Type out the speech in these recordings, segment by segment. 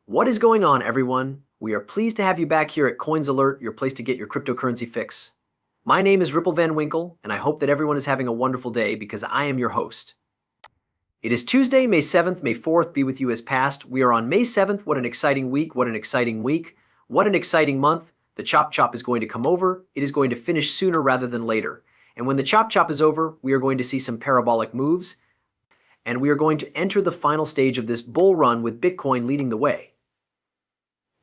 What is going on, everyone? We are pleased to have you back here at Coins Alert, your place to get your cryptocurrency fix. My name is Ripple Van Winkle, and I hope that everyone is having a wonderful day because I am your host. It is Tuesday, May 7th. May 4th be with you as past. We are on May 7th. What an exciting week. What an exciting week. What an exciting month. The chop chop is going to come over. It is going to finish sooner rather than later. And when the chop chop is over, we are going to see some parabolic moves, and we are going to enter the final stage of this bull run with Bitcoin leading the way.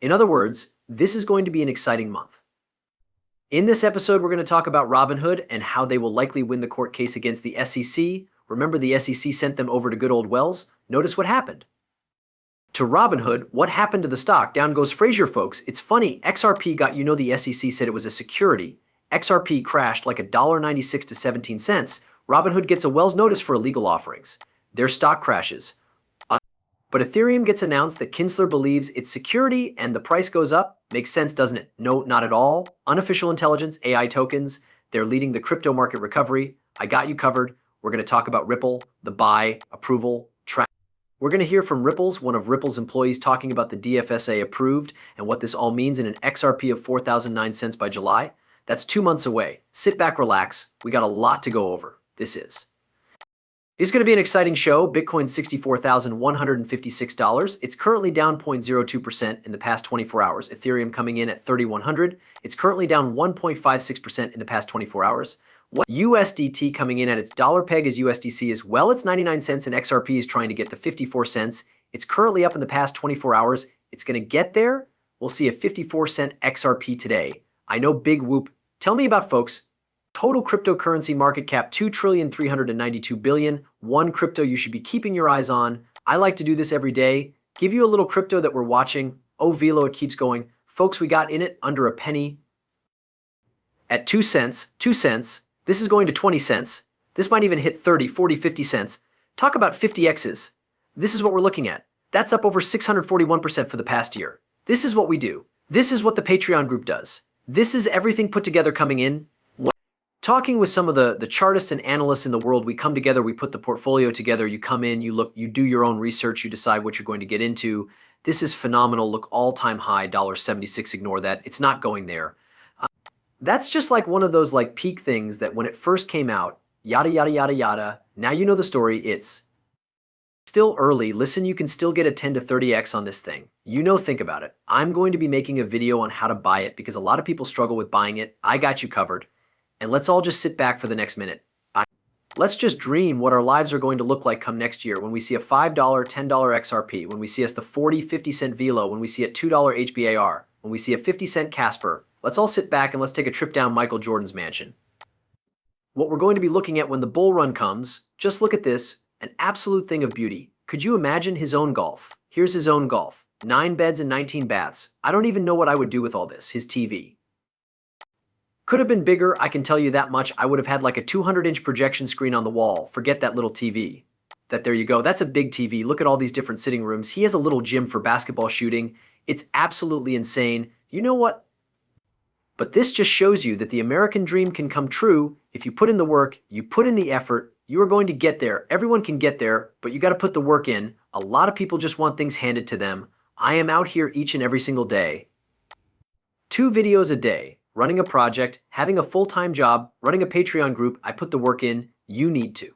In other words, this is going to be an exciting month. In this episode, we're going to talk about Robinhood and how they will likely win the court case against the SEC. Remember, the SEC sent them over to good old Wells? Notice what happened. To Robinhood, what happened to the stock? Down goes Frazier, folks. It's funny, XRP got, the SEC said it was a security. XRP crashed like $1.96 to 17 cents. Robinhood gets a Wells notice for illegal offerings. Their stock crashes. But Ethereum gets announced that Kinsler believes it's security and the price goes up. Makes sense, doesn't it? No, not at all. Unofficial intelligence, AI tokens, they're leading the crypto market recovery. I got you covered. We're going to talk about Ripple, the buy, approval, track. We're going to hear from one of Ripple's employees talking about the DFSA approved and what this all means in an XRP of 4,009 cents by July. That's 2 months away. Sit back, relax. We got a lot to go over. It's going to be an exciting show. Bitcoin's $64,156. It's currently down 0.02% in the past 24 hours. Ethereum coming in at 3,100. It's currently down 1.56% in the past 24 hours. USDT coming in at its dollar peg as USDC as well. It's 99 cents, and XRP is trying to get the 54 cents. It's currently up in the past 24 hours. It's going to get there. We'll see a 54-cent XRP today. I know, big whoop. Tell me about, folks. Total cryptocurrency market cap, $2,392,000,000,000. One crypto you should be keeping your eyes on. I like to do this every day. Give you a little crypto that we're watching. Oh, Velo, it keeps going. Folks, we got in it under a penny. At 2 cents, 2 cents. This is going to 20 cents. This might even hit 30, 40, 50 cents. Talk about 50Xs. This is what we're looking at. That's up over 641% for the past year. This is what we do. This is what the Patreon group does. This is everything put together coming in. Talking with some of the chartists and analysts in the world, we come together, we put the portfolio together, you come in, you look, you do your own research, you decide what you're going to get into. This is phenomenal. Look, all-time high, $1.76, ignore that. It's not going there. That's just like one of those like peak things that when it first came out, yada, yada, yada, yada. Now you know the story, it's still early. Listen, you can still get a 10 to 30x on this thing. Think about it. I'm going to be making a video on how to buy it because a lot of people struggle with buying it. I got you covered. And let's all just sit back for the next minute. Let's just dream what our lives are going to look like come next year when we see a $5, $10 XRP, when we see us the 40, 50 cent Velo, when we see a $2 HBAR, when we see a 50 cent Casper. Let's all sit back and let's take a trip down Michael Jordan's mansion. What we're going to be looking at when the bull run comes, just look at this, an absolute thing of beauty. Could you imagine his own golf? Here's his own golf. 9 beds and 19 baths. I don't even know what I would do with all this. His TV. Could have been bigger, I can tell you that much. I would have had like a 200-inch projection screen on the wall. Forget that little TV. There you go. That's a big TV. Look at all these different sitting rooms. He has a little gym for basketball shooting. It's absolutely insane. You know what? But this just shows you that the American dream can come true if you put in the work, you put in the effort, you are going to get there. Everyone can get there, but you got to put the work in. A lot of people just want things handed to them. I am out here each and every single day. 2 videos a day. Running a project, having a full-time job, running a Patreon group, I put the work in, you need to.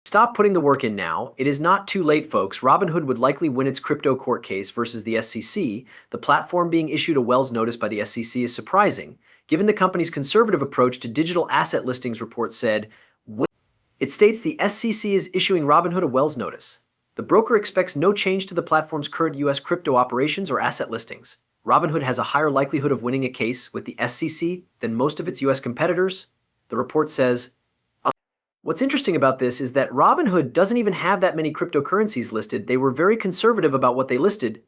Stop putting the work in now. It is not too late, folks. Robinhood would likely win its crypto court case versus the SEC. The platform being issued a Wells notice by the SEC is surprising, given the company's conservative approach to digital asset listings, report said. It states the SEC is issuing Robinhood a Wells notice. The broker expects no change to the platform's current U.S. crypto operations or asset listings. Robinhood has a higher likelihood of winning a case with the SEC than most of its U.S. competitors, the report says. What's interesting about this is that Robinhood doesn't even have that many cryptocurrencies listed. They were very conservative about what they listed.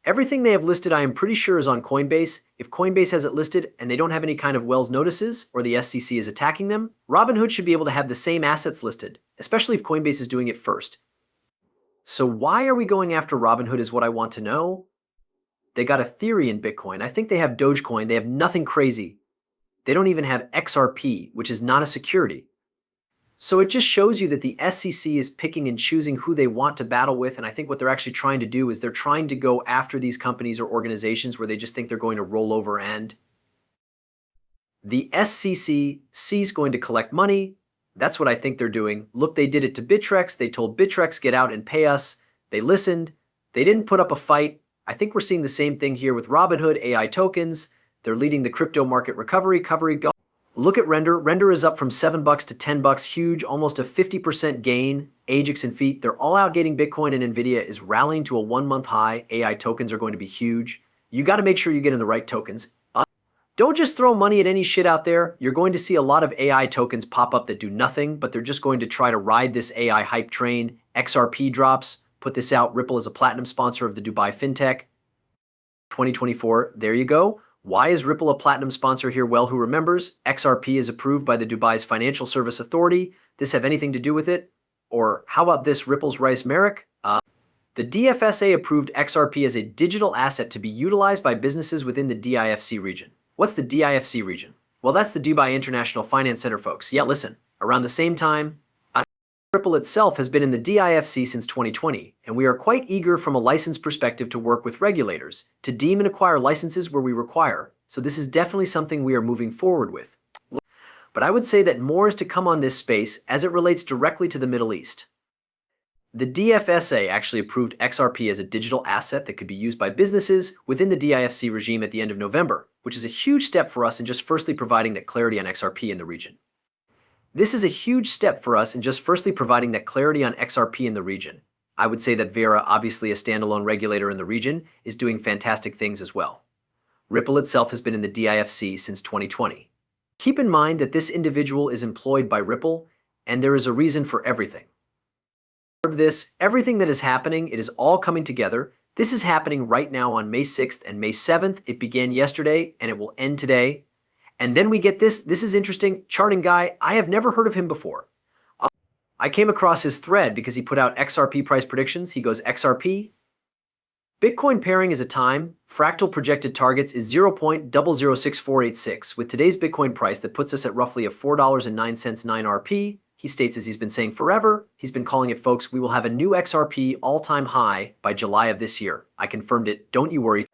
Everything they have listed, I am pretty sure, is on Coinbase. If Coinbase has it listed and they don't have any kind of Wells notices or the SEC is attacking them, Robinhood should be able to have the same assets listed, especially if Coinbase is doing it first. So why are we going after Robinhood is what I want to know. They got Ethereum in Bitcoin. I think they have Dogecoin. They have nothing crazy. They don't even have XRP, which is not a security. So it just shows you that the SEC is picking and choosing who they want to battle with, and I think what they're actually trying to do is they're trying to go after these companies or organizations where they just think they're going to roll over and the SEC is going to collect money. That's what I think they're doing. Look, they did it to Bittrex. They told Bittrex, get out and pay us. They listened. They didn't put up a fight. I think we're seeing the same thing here with Robinhood AI tokens. They're leading the crypto market recovery. Look at Render. Render is up from $7 to $10. Huge, almost a 50% gain. Ajax and Feet, they're all outgating Bitcoin, and Nvidia is rallying to a 1-month high. AI tokens are going to be huge. You got to make sure you get in the right tokens. Don't just throw money at any shit out there. You're going to see a lot of AI tokens pop up that do nothing, but they're just going to try to ride this AI hype train. XRP drops. Put this out. Ripple is a platinum sponsor of the Dubai FinTech 2024. There you go. Why is Ripple a platinum sponsor here? Well, who remembers? XRP is approved by the Dubai's Financial Service Authority. This have anything to do with it? Or how about this Ripple's Rice Merrick? The DFSA approved XRP as a digital asset to be utilized by businesses within the DIFC region. What's the DIFC region? Well, that's the Dubai International Finance Center, folks. Yeah, listen, around the same time, Ripple itself has been in the DIFC since 2020, and we are quite eager from a license perspective to work with regulators to deem and acquire licenses where we require. So this is definitely something we are moving forward with. But I would say that more is to come on this space as it relates directly to the Middle East. The DFSA actually approved XRP as a digital asset that could be used by businesses within the DIFC regime at the end of November, which is a huge step for us in just firstly providing that clarity on XRP in the region. This is a huge step for us in just firstly providing that clarity on XRP in the region. I would say that Vera, obviously a standalone regulator in the region, is doing fantastic things as well. Ripple itself has been in the DIFC since 2020. Keep in mind that this individual is employed by Ripple, and there is a reason for everything. Of this, everything that is happening, it is all coming together. This is happening right now on May 6th and May 7th. It began yesterday and it will end today. And then we get this. This is interesting. Charting guy, I have never heard of him before. I came across his thread because he put out XRP price predictions. He goes XRP. Bitcoin pairing is a time. Fractal projected targets is 0.006486. With today's Bitcoin price, that puts us at roughly a $4.09 9 RP. He states, as he's been saying forever, he's been calling it, folks, we will have a new XRP all-time high by July of this year. I confirmed it, don't you worry.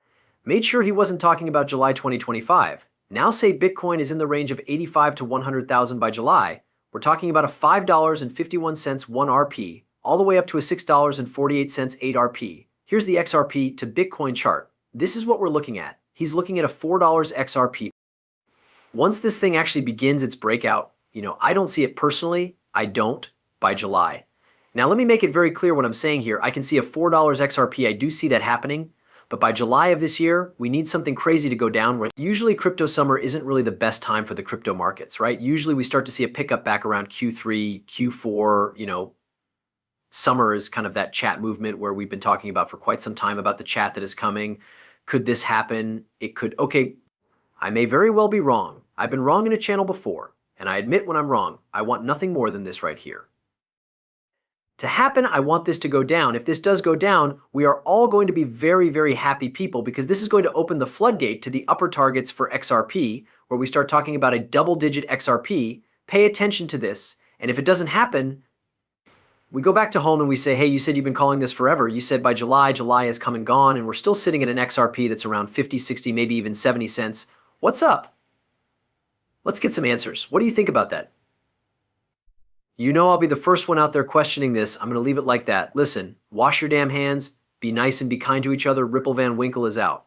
Made sure he wasn't talking about July 2025. Now say Bitcoin is in the range of 85 to 100,000 by July. We're talking about a $5.51 1 RP, all the way up to a $6.48 8 RP. Here's the XRP to Bitcoin chart. This is what we're looking at. He's looking at a $4 XRP. Once this thing actually begins its breakout, I don't see it personally. I don't by July. Now, let me make it very clear what I'm saying here. I can see a $4 XRP. I do see that happening. But by July of this year, we need something crazy to go down. Usually, crypto summer isn't really the best time for the crypto markets, right? Usually, we start to see a pickup back around Q3, Q4. Summer is kind of that chat movement where we've been talking about for quite some time about the chat that is coming. Could this happen? It could. Okay, I may very well be wrong. I've been wrong in a channel before. And I admit when I'm wrong. I want nothing more than this right here. To happen, I want this to go down. If this does go down, we are all going to be very, very happy people because this is going to open the floodgate to the upper targets for XRP, where we start talking about a double-digit XRP. Pay attention to this. And if it doesn't happen, we go back to home and we say, hey, you said you've been calling this forever. You said by July has come and gone, and we're still sitting at an XRP that's around 50, 60, maybe even 70 cents. What's up? Let's get some answers. What do you think about that? I'll be the first one out there questioning this. I'm going to leave it like that. Listen, wash your damn hands, be nice and be kind to each other. Ripple Van Winkle is out.